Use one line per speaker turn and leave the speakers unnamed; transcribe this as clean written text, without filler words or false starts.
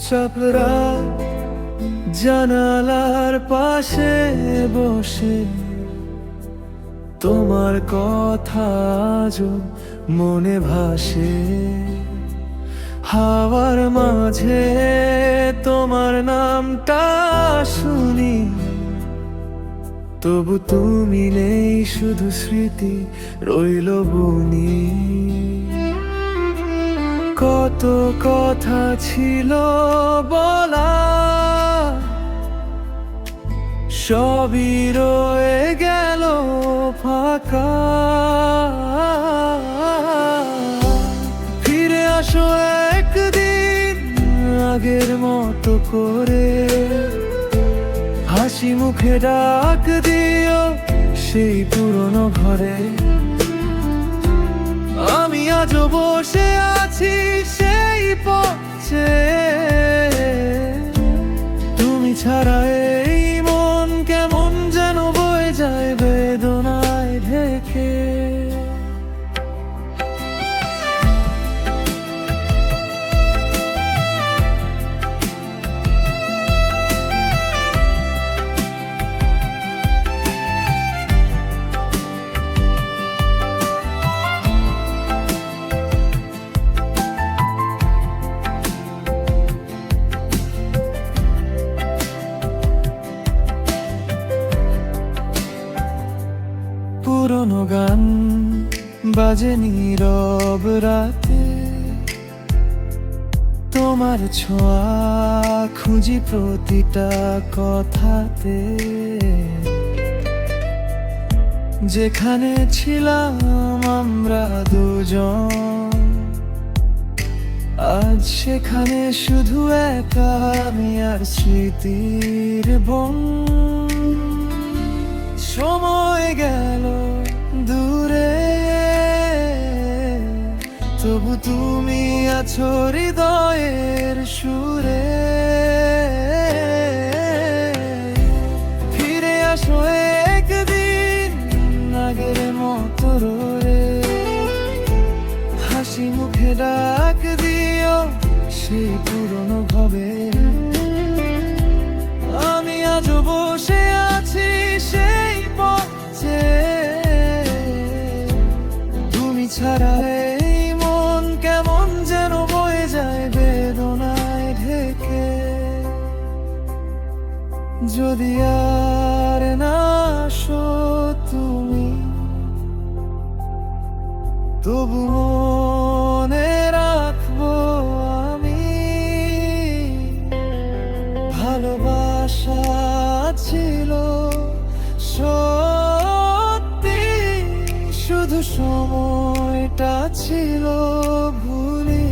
চাপরা জানালার পাশে বসে তোমার কথা আজও মনে ভাসে। হাওয়ার মাঝে তোমার নামটা শুনি, তবু তুমি নেই, শুধু স্মৃতি রইল বুনি। কত কথা ছিল বলা, সবই রয়ে গেল ফাঁকা। ফিরে আসো একদিন আগের মতো করে, হাসি মুখে ডাক দিও সেই পুরনো ঘরে। আমি আজও বসে আছি সেই পথে, তুমি ছাড়া এই মন কেমন যেন বয়ে যায় বেদনায় ঢেকে। পুরনো গান বাজে নীরব রাতে, তোমার ছোঁয়া খুঁজি প্রতিটা কথাতে। যেখানে ছিলাম আমরা দুজন, আজ সেখানে শুধু একা আমি আর স্মৃতির বন। সময় গেল দূরে, তবু তুমি আছো হৃদয়ের সুরে। ফিরে আসো একদিন আগের মতো রে, হাসি মুখে ডাক দিও সেই পুরনো ভাবে। আমি আজও বসে আছি সেই পথে, তুমি ছাড়া এই মন কেমন যেন বয়ে যায় বেদনায় ঢেকে। যদি আর না আসো তুমি, তবু মনে রাখবো আমি। ভালোবাসা ছিল সত্যি, শুধু সময়টা ছিল ভুলি।